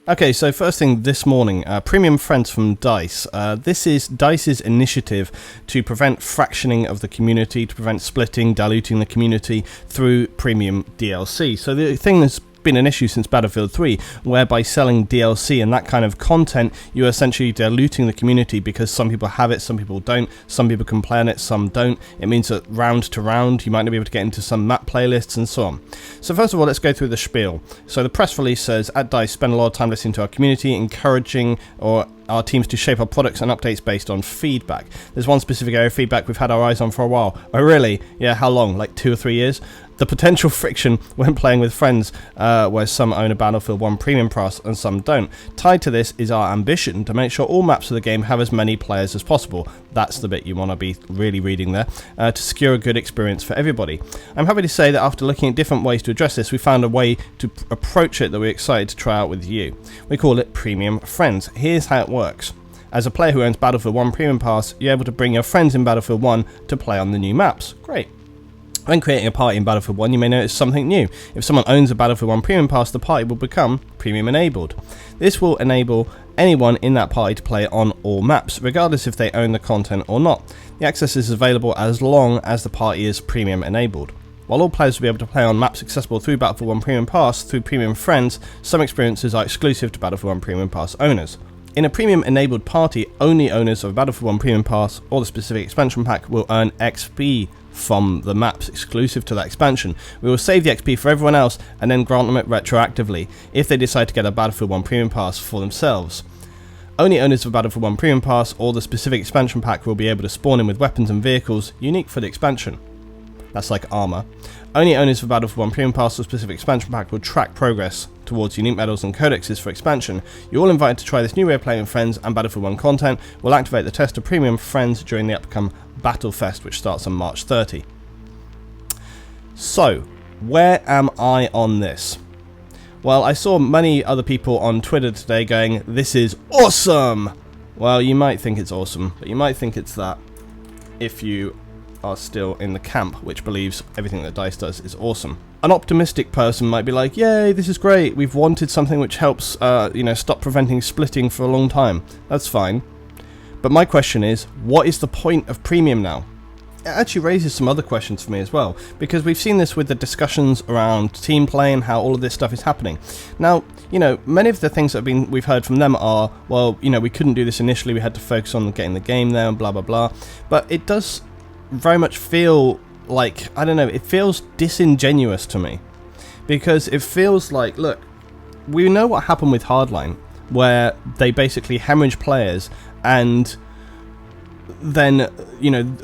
Okay, so first thing this morning, Premium Friends from DICE. This is DICE's initiative to prevent fractioning of the community, to prevent splitting, diluting the community through premium DLC. So the thing that's been an issue since Battlefield 3, whereby selling DLC and that kind of content, you're essentially diluting the community because some people have it, some people don't, some people can play on it, some don't. It means that round to round, you might not be able to get into some map playlists and so on. So first of all, let's go through the spiel. So the press release says, at DICE, spend a lot of time listening to our community, encouraging our teams to shape our products and updates based on feedback. There's one specific area of feedback we've had our eyes on for a while. Oh really? Yeah, how long? Like 2 or 3 years? The potential friction when playing with friends, where some own a Battlefield 1 Premium Pass and some don't. Tied to this is our ambition to make sure all maps of the game have as many players as possible. That's the bit you want to be really reading there, to secure a good experience for everybody. I'm happy to say that after looking at different ways to address this, we found a way to approach it that we're excited to try out with you. We call it Premium Friends. Here's how it works. As a player who owns Battlefield 1 Premium Pass, you're able to bring your friends in Battlefield 1 to play on the new maps. Great. When creating a party in Battlefield 1, you may notice something new. If someone owns a Battlefield 1 Premium Pass, the party will become Premium enabled. This will enable anyone in that party to play on all maps, regardless if they own the content or not. The access is available as long as the party is Premium enabled. While all players will be able to play on maps accessible through Battlefield 1 Premium Pass through Premium Friends, some experiences are exclusive to Battlefield 1 Premium Pass owners. In a Premium enabled party, only owners of Battlefield 1 Premium Pass or the specific expansion pack will earn XP from the maps exclusive to that expansion. We will save the XP for everyone else and then grant them it retroactively if they decide to get a Battlefield 1 Premium Pass for themselves. Only owners of Battlefield 1 Premium Pass or the specific expansion pack will be able to spawn in with weapons and vehicles unique for the expansion. That's like armor. Only owners of Battlefield 1 Premium Pass or specific expansion pack will track progress towards unique medals and codexes for expansion. You're all invited to try this new way of playing with friends and Battlefield 1 content. We'll activate the test of Premium Friends during the upcoming Battlefest, which starts on March 30. So, where am I on this? Well, I saw many other people on Twitter today going, "This is awesome!" Well, you might think it's awesome, but you might think it's that if you are still in the camp which believes everything that DICE does is awesome. An optimistic person might be like, "Yay, this is great. We've wanted something which helps, stop preventing splitting for a long time." That's fine. But my question is, what is the point of Premium now? It actually raises some other questions for me as well, because we've seen this with the discussions around team play and how all of this stuff is happening. Now, many of the things that we've heard from them are, well, we couldn't do this initially, we had to focus on getting the game there and blah blah blah. But it does very much feel like, I don't know, it feels disingenuous to me, because it feels like, look, we know what happened with Hardline, where they basically hemorrhage players, and then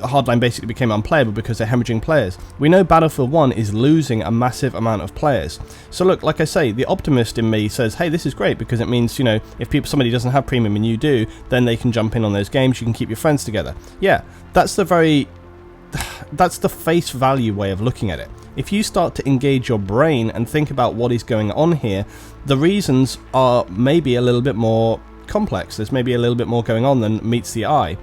Hardline basically became unplayable because they're hemorrhaging players. We know Battlefield 1 is losing a massive amount of players. So look, like I say, the optimist in me says, hey, this is great, because it means, if somebody doesn't have Premium and you do, then they can jump in on those games, you can keep your friends together. Yeah, that's the face value way of looking at it. If you start to engage your brain and think about what is going on here, the reasons are maybe a little bit more complex. There's maybe a little bit more going on than meets the eye.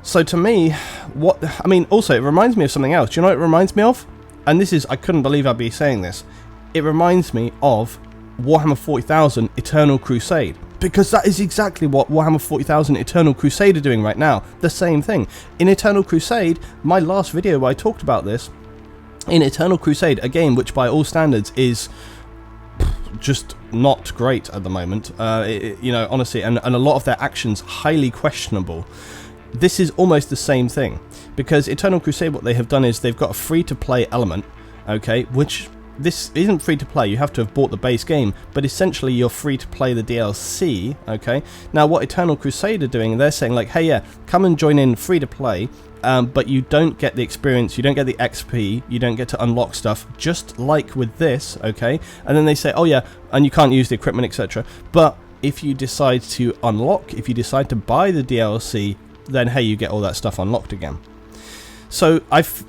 So to me, also it reminds me of something else. Do you know what it reminds me of? And this is, I couldn't believe I'd be saying this. It reminds me of Warhammer 40,000 Eternal Crusade. Because that is exactly what Warhammer 40,000 Eternal Crusade are doing right now. The same thing. In Eternal Crusade, my last video where I talked about this, in Eternal Crusade, a game which by all standards is just not great at the moment, honestly, and a lot of their actions highly questionable. This is almost the same thing, because Eternal Crusade, what they have done is they've got a free-to-play element, okay, which this isn't free to play, you have to have bought the base game, but essentially you're free to play the DLC, okay? Now what Eternal Crusade are doing, they're saying like, hey yeah, come and join in free to play, but you don't get the experience, you don't get the XP, you don't get to unlock stuff, just like with this, okay? And then they say, oh yeah, and you can't use the equipment, etc. But if you decide to unlock, if you decide to buy the DLC, then hey, you get all that stuff unlocked again. So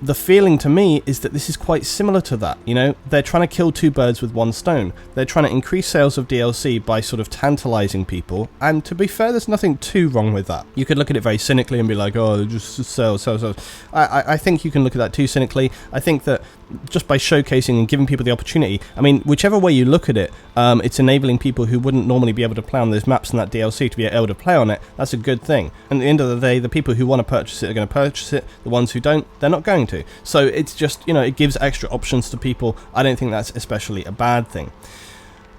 the feeling to me is that this is quite similar to that. You know, they're trying to kill two birds with one stone. They're trying to increase sales of DLC by sort of tantalizing people. And to be fair, there's nothing too wrong with that. You could look at it very cynically and be like, oh, just sales. I think you can look at that too cynically. I think that just by showcasing and giving people the opportunity, I mean, whichever way you look at it, it's enabling people who wouldn't normally be able to play on those maps and that DLC to be able to play on it. That's a good thing. And at the end of the day, the people who want to purchase it are going to purchase it. The ones who don't, they're not going to. So it's just, you know, it gives extra options to people. I don't think that's especially a bad thing.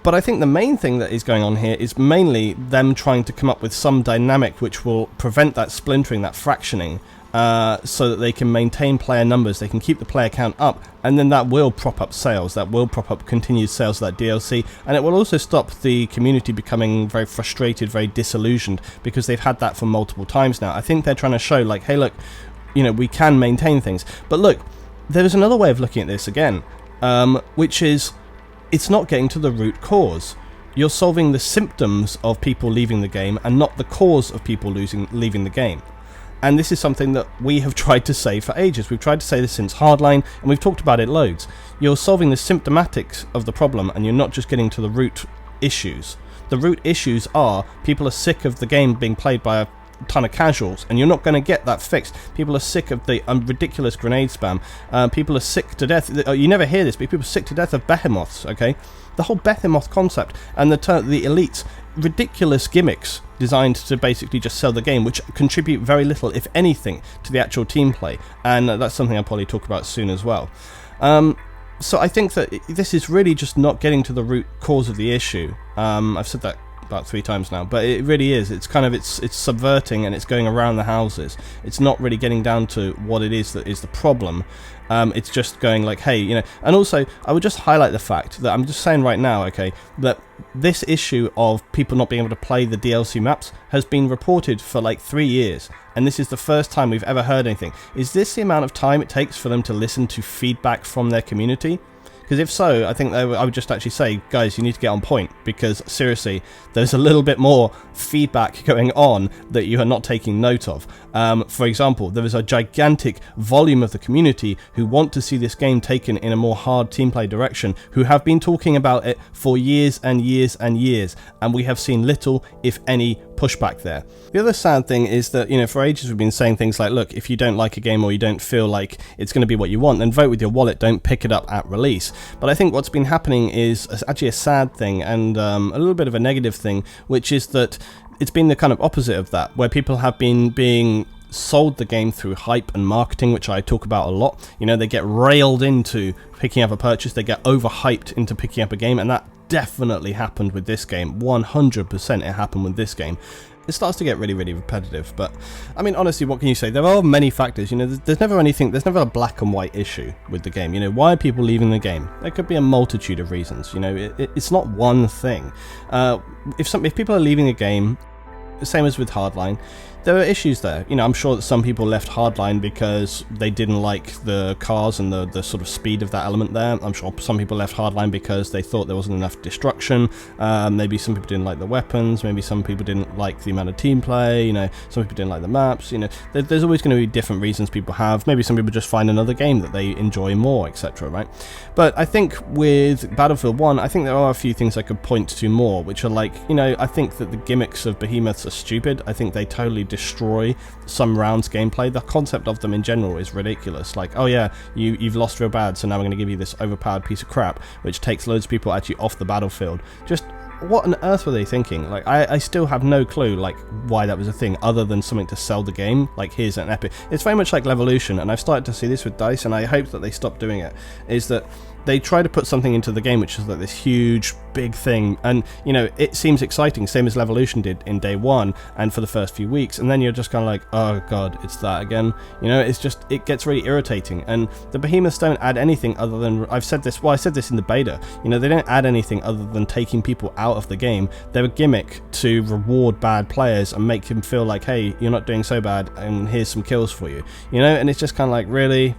But I think the main thing that is going on here is mainly them trying to come up with some dynamic which will prevent that splintering, that fractioning, so that they can maintain player numbers, they can keep the player count up, and then that will prop up sales, that will prop up continued sales of that DLC, and it will also stop the community becoming very frustrated, very disillusioned, because they've had that for multiple times now. I think they're trying to show, like, hey, look, you know, we can maintain things. But look, there's another way of looking at this again, which is, it's not getting to the root cause. You're solving the symptoms of people leaving the game and not the cause of people leaving the game. And this is something that we have tried to say for ages. We've tried to say this since Hardline, and we've talked about it loads. You're solving the symptomatics of the problem, and you're not just getting to the root issues. The root issues are people are sick of the game being played by a ton of casuals, and you're not going to get that fixed. People are sick of the ridiculous grenade spam. People are sick to death. You never hear this, but people are sick to death of behemoths, okay? The whole behemoth concept and the elites, ridiculous gimmicks designed to basically just sell the game, which contribute very little, if anything, to the actual team play. And that's something I'll probably talk about soon as well. So I think that this is really just not getting to the root cause of the issue. I've said that about 3 times now, but it really is. It's kind of it's subverting, and it's going around the houses. It's not really getting down to what it is that is the problem. It's just going like, hey, you know. And also, I would just highlight the fact that I'm just saying right now, okay, that this issue of people not being able to play the DLC maps has been reported for like 3 years, and this is the first time we've ever heard anything. Is this the amount of time it takes for them to listen to feedback from their community? Because if so, I think I would just actually say, guys, you need to get on point, because seriously, there's a little bit more feedback going on that you are not taking note of. For example, there is a gigantic volume of the community who want to see this game taken in a more hard team play direction, who have been talking about it for years and years and years, and we have seen little, if any, pushback there. The other sad thing is that, you know, for ages we've been saying things like, look, if you don't like a game or you don't feel like it's going to be what you want, then vote with your wallet, don't pick it up at release. But I think what's been happening is actually a sad thing, and a little bit of a negative thing, which is that it's been the kind of opposite of that, where people have been being sold the game through hype and marketing, which I talk about a lot. You know, they get railed into picking up a purchase, they get overhyped into picking up a game, and that definitely happened with this game. 100% it happened with this game. It starts to get really, really repetitive, but I mean, honestly, what can you say? There are many factors. You know, there's never a black and white issue with the game. You know, why are people leaving the game? There could be a multitude of reasons. You know, it's not one thing. If people are leaving a game, the same as with Hardline, there are issues there. You know, I'm sure that some people left Hardline because they didn't like the cars and the sort of speed of that element there. I'm sure some people left Hardline because they thought there wasn't enough destruction. Maybe some people didn't like the weapons. Maybe some people didn't like the amount of team play. You know, some people didn't like the maps. You know, there's always going to be different reasons people have. Maybe some people just find another game that they enjoy more, etc. Right? But I think with Battlefield 1, I think there are a few things I could point to more, which are like, you know, I think that the gimmicks of behemoths are stupid. I think they totally destroy some rounds gameplay. The concept of them in general is ridiculous. Like, oh yeah, you've lost real bad, so now we're going to give you this overpowered piece of crap, which takes loads of people actually off the battlefield. Just what on earth were they thinking? Like, I still have no clue, like, why that was a thing, other than something to sell the game. Like, here's an epic. It's very much like Levolution, and I've started to see this with DICE, and I hope that they stop doing it, is that they try to put something into the game which is like this huge, big thing, and, you know, it seems exciting, same as Levolution did in day one, and for the first few weeks, and then you're just kind of like, oh god, it's that again. You know, it's just, it gets really irritating, and the behemoths don't add anything other than, I said this in the beta, you know, they don't add anything other than taking people out of the game. They're a gimmick to reward bad players and make them feel like, hey, you're not doing so bad, and here's some kills for you, you know, and it's just kind of like, really,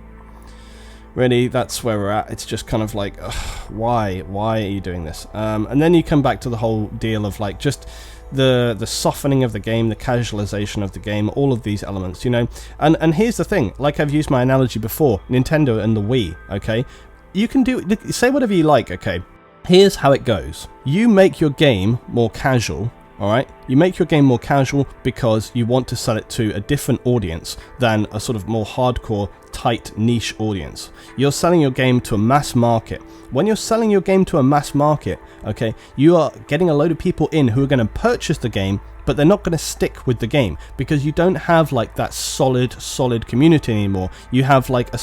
that's where we're at. It's just kind of like, ugh, why are you doing this? And then you come back to the whole deal of like, just the softening of the game, the casualization of the game, all of these elements, you know. And here's the thing, like I've used my analogy before, Nintendo and the Wii, okay? You can say whatever you like, okay? Here's how it goes. You make your game more casual, alright? You make your game more casual because you want to sell it to a different audience than a sort of more hardcore, tight, niche audience. You're selling your game to a mass market. When you're selling your game to a mass market, okay, you are getting a load of people in who are going to purchase the game, but they're not going to stick with the game because you don't have like that solid community anymore. You have like a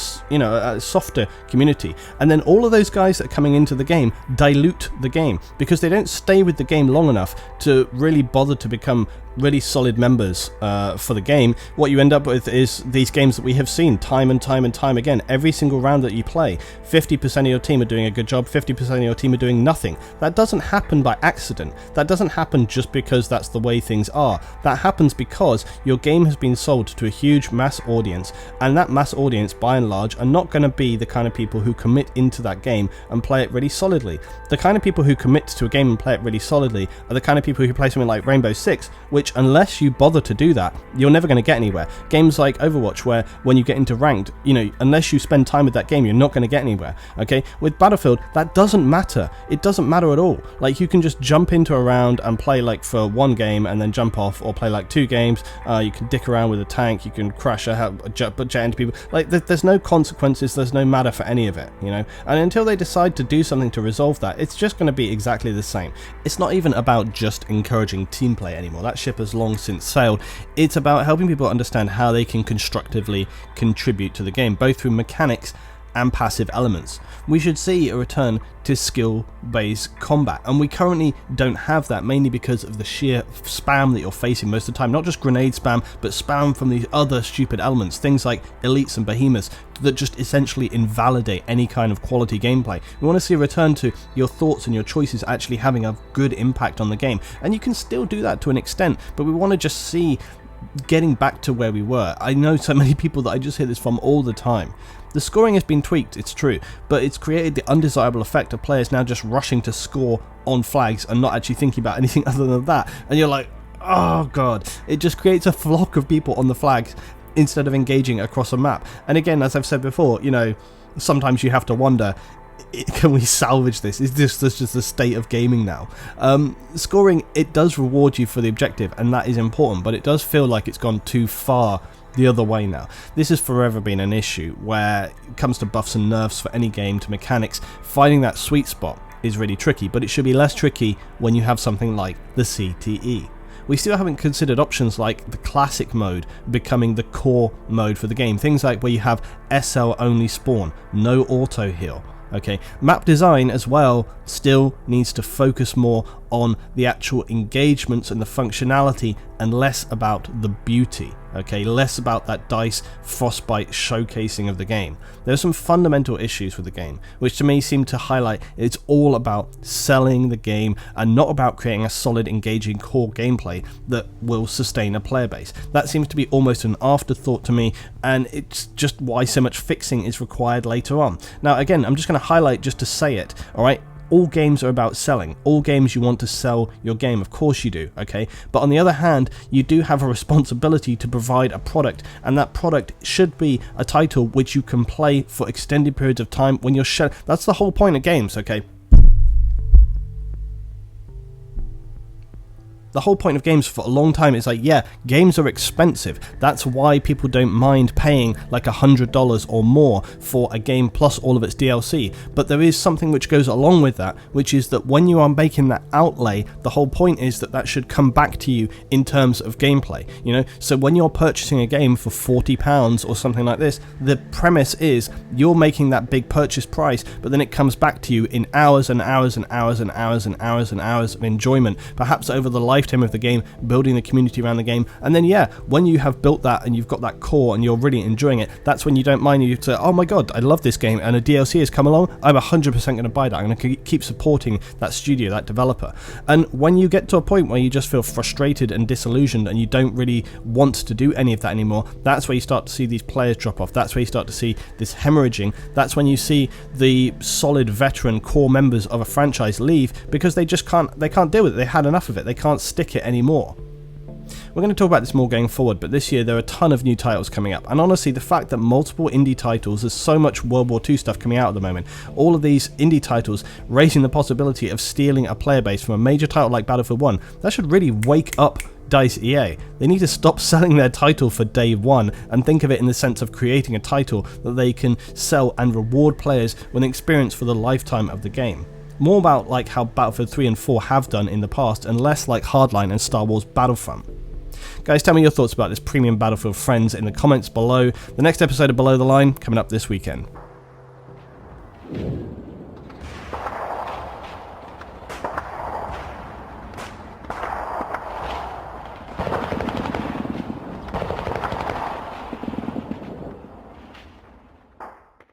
softer community, and then all of those guys that are coming into the game dilute the game because they don't stay with the game long enough to really bother to become really solid members for the game. What you end up with is these games that we have seen time and time again. Every single round that you play, 50% of your team are doing a good job, 50% of your team are doing nothing. That doesn't happen by accident. That doesn't happen just because that's the way things are. That happens because your game has been sold to a huge mass audience, and that mass audience by and large are not going to be the kind of people who commit into that game and play it really solidly. The kind of people who commit to a game and play it really solidly are the kind of people who play something like Rainbow Six, which unless you bother to do that, you're never going to get anywhere. Games like Overwatch, where when you get into ranked, you know, unless you spend time with that game, you're not going to get anywhere. Okay, with Battlefield, that doesn't matter. It doesn't matter at all. Like, you can just jump into a round and play like for one game and then jump off, or play like 2 games. You can dick around with a tank, you can crash jet into people. Like, there's no consequences, there's no matter for any of it, you know. And until they decide to do something to resolve that, it's just going to be exactly the same. It's not even about just encouraging team play anymore. That ship has long since sailed. It's about helping people understand how they can constructively contribute to the game, both through mechanics and passive elements. We should see a return to skill-based combat, and we currently don't have that, mainly because of the sheer spam that you're facing most of the time. Not just grenade spam, but spam from these other stupid elements, things like elites and behemoths that just essentially invalidate any kind of quality gameplay. We want to see a return to your thoughts and your choices actually having a good impact on the game, and you can still do that to an extent, but we want to just see getting back to where we were. I know so many people that I just hear this from all the time. The scoring has been tweaked, it's true, but it's created the undesirable effect of players now just rushing to score on flags and not actually thinking about anything other than that. And you're like, oh god, it just creates a flock of people on the flags instead of engaging across a map. And again, as I've said before, you know, sometimes you have to wonder, can we salvage this? Is this just the state of gaming now? Scoring, it does reward you for the objective, and that is important, but it does feel like it's gone too far the other way now. This has forever been an issue where it comes to buffs and nerfs for any game, to mechanics. Finding that sweet spot is really tricky, but it should be less tricky when you have something like the CTE. We still haven't considered options like the classic mode becoming the core mode for the game. Things like where you have SL only spawn, no auto heal. Okay, map design as well still needs to focus more on the actual engagements and the functionality and less about the beauty. Okay, less about that DICE Frostbite showcasing of the game. There's some fundamental issues with the game, which to me seem to highlight it's all about selling the game and not about creating a solid, engaging core gameplay that will sustain a player base. That seems to be almost an afterthought to me, and it's just why so much fixing is required later on. Now again, I'm just going to highlight just to say it, alright? All games are about selling. All games, you want to sell your game, of course you do, okay? But on the other hand, you do have a responsibility to provide a product, and that product should be a title which you can play for extended periods of time when you're that's the whole point of games, okay? The whole point of games for a long time is like, yeah, games are expensive. That's why people don't mind paying like $100 or more for a game plus all of its DLC. But there is something which goes along with that, which is that when you are making that outlay, the whole point is that that should come back to you in terms of gameplay. You know, so when you're purchasing a game for £40 or something like this, the premise is you're making that big purchase price, but then it comes back to you in hours and hours and hours and hours and hours and hours of enjoyment, perhaps over the lifetime of the game, building the community around the game. And then yeah, when you have built that and you've got that core and you're really enjoying it, that's when you don't mind, you say, oh my god, I love this game and a DLC has come along, I'm 100% going to buy that. I'm going to keep supporting that studio, that developer. And when you get to a point where you just feel frustrated and disillusioned and you don't really want to do any of that anymore, that's where you start to see these players drop off. That's where you start to see this hemorrhaging. That's when you see the solid veteran core members of a franchise leave because they just can't deal with it. They had enough of it. They can't stick it anymore. We're going to talk about this more going forward, but this year there are a ton of new titles coming up, and honestly the fact that multiple indie titles, there's so much World War II stuff coming out at the moment, all of these indie titles raising the possibility of stealing a player base from a major title like Battlefield 1, that should really wake up DICE EA. They need to stop selling their title for day one and think of it in the sense of creating a title that they can sell and reward players with an experience for the lifetime of the game. More about like how Battlefield 3 and 4 have done in the past, and less like Hardline and Star Wars Battlefront. Guys, tell me your thoughts about this premium Battlefield Friends in the comments below. The next episode of Below the Line coming up this weekend.